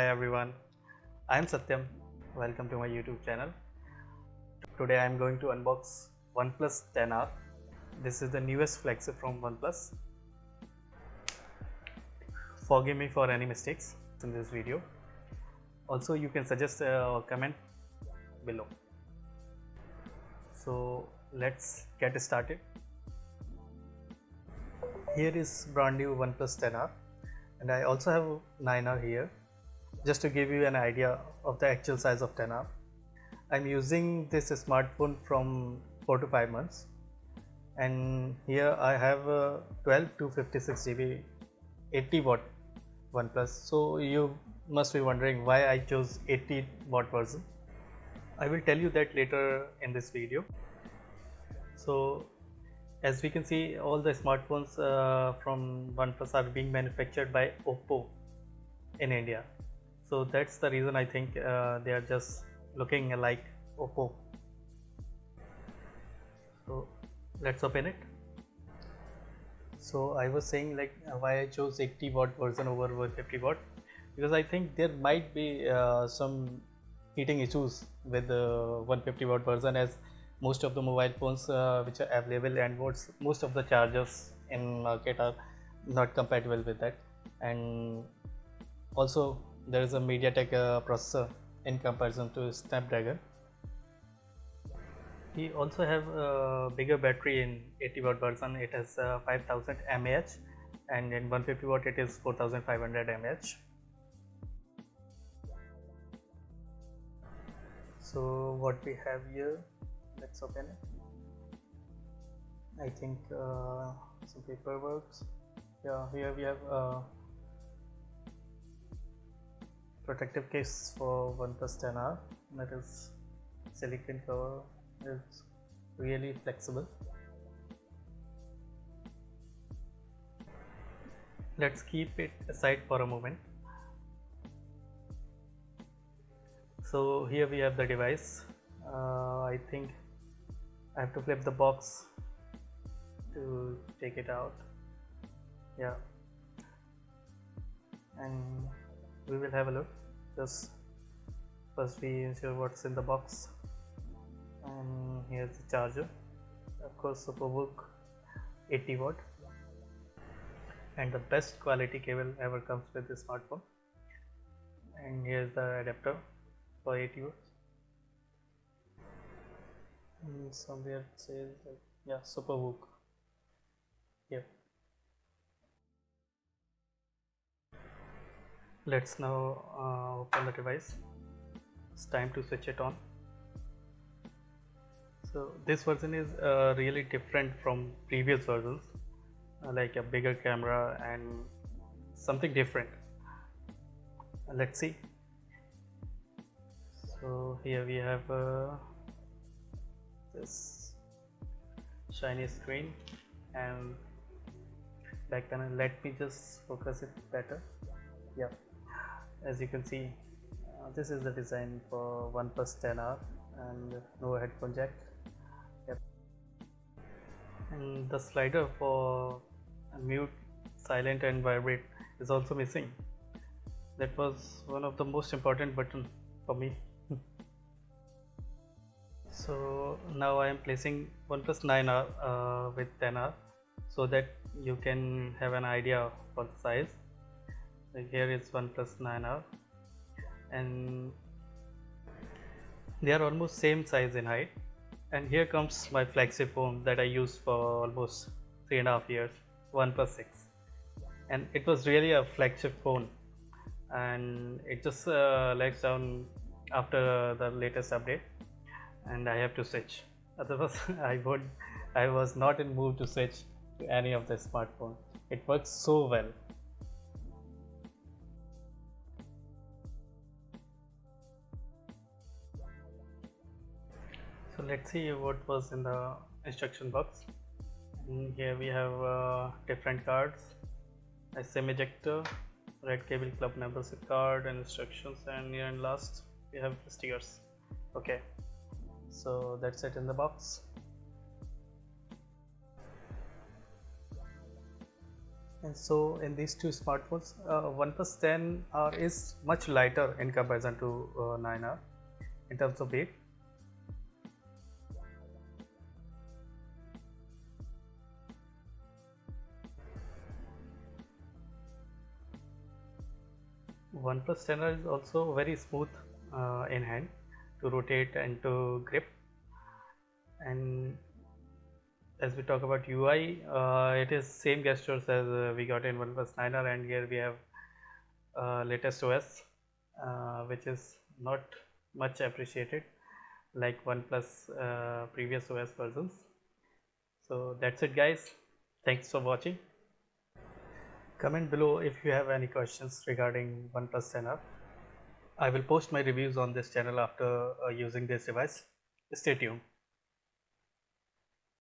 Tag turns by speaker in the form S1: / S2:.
S1: Hi everyone, I am Satyam. Welcome to my YouTube channel. Today I am going to unbox Oneplus 10R. This is the newest flagship from Oneplus. Forgive me for any mistakes in this video. Also, you can suggest a comment below. So let's get started. Here is brand new Oneplus 10R, and I also have 9R here. Just to give you an idea of the actual size of 10R, I'm using this smartphone from 4 to 5 months, and here I have a 12 to 56 GB 80 watt OnePlus. So you must be wondering why I chose 80 watt version. I will tell you that later in this video. So as we can see, all the smartphones from OnePlus are being manufactured by Oppo in India. So that's the reason I think they are just looking like Oppo. So let's open it. So I was saying like why I chose 80 watt version over 150 watt, because I think there might be some heating issues with the 150 watt version, as most of the mobile phones which are available and most of the chargers in market are not compatible with that. And also there is a MediaTek processor in comparison to Snapdragon. We also have a bigger battery in 80 watt version. It has 5000 mAh, and in 150 watt it is 4500 mAh. So what we have here, let's open it. I think some paperwork. Yeah, here we have protective case for OnePlus 10R. That is silicone cover. It's really flexible. Let's keep it aside for a moment. So here we have the device. I think I have to flip the box to take it out. Yeah, and we will have a look. Just first we ensure what's in the box, and here's the charger, of course SuperBook 80 watt, and the best quality cable ever comes with this smartphone. And here's the adapter for 80 watts, and somewhere it says like, yeah, SuperBook. Yep. Let's now open the device. It's time to switch it on. So this version is really different from previous versions, like a bigger camera and something different. Let's see. So here we have this shiny screen and back panel. Let me just focus it better. Yeah, as you can see, this is the design for OnePlus 10R, and no headphone jack. Yep. And the slider for mute, silent and vibrate is also missing. That was one of the most important button for me. So now I am placing OnePlus 9R with 10R, so that you can have an idea for the size. So here is OnePlus 9R, and they are almost same size in height. And here comes my flagship phone that I used for almost 3.5 years, OnePlus 6, and it was really a flagship phone, and it just lags down after the latest update, and I have to switch. Otherwise I was not in mood to switch to any of the smartphone. It works so well. So let's see what was in the instruction box. Here we have different cards, a SIM ejector, red cable club membership card, and instructions, and near and last we have stickers. Okay, so that's it in the box. And so in these two smartphones, OnePlus 10R is much lighter in comparison to 9R in terms of weight. OnePlus 10R is also very smooth in hand to rotate and to grip. And as we talk about UI, it is same gestures as we got in OnePlus 9R, and here we have latest OS, which is not much appreciated like OnePlus previous OS versions. So that's it, guys. Thanks for watching. Comment below if you have any questions regarding OnePlus 10R. I will post my reviews on this channel after using this device. Stay tuned.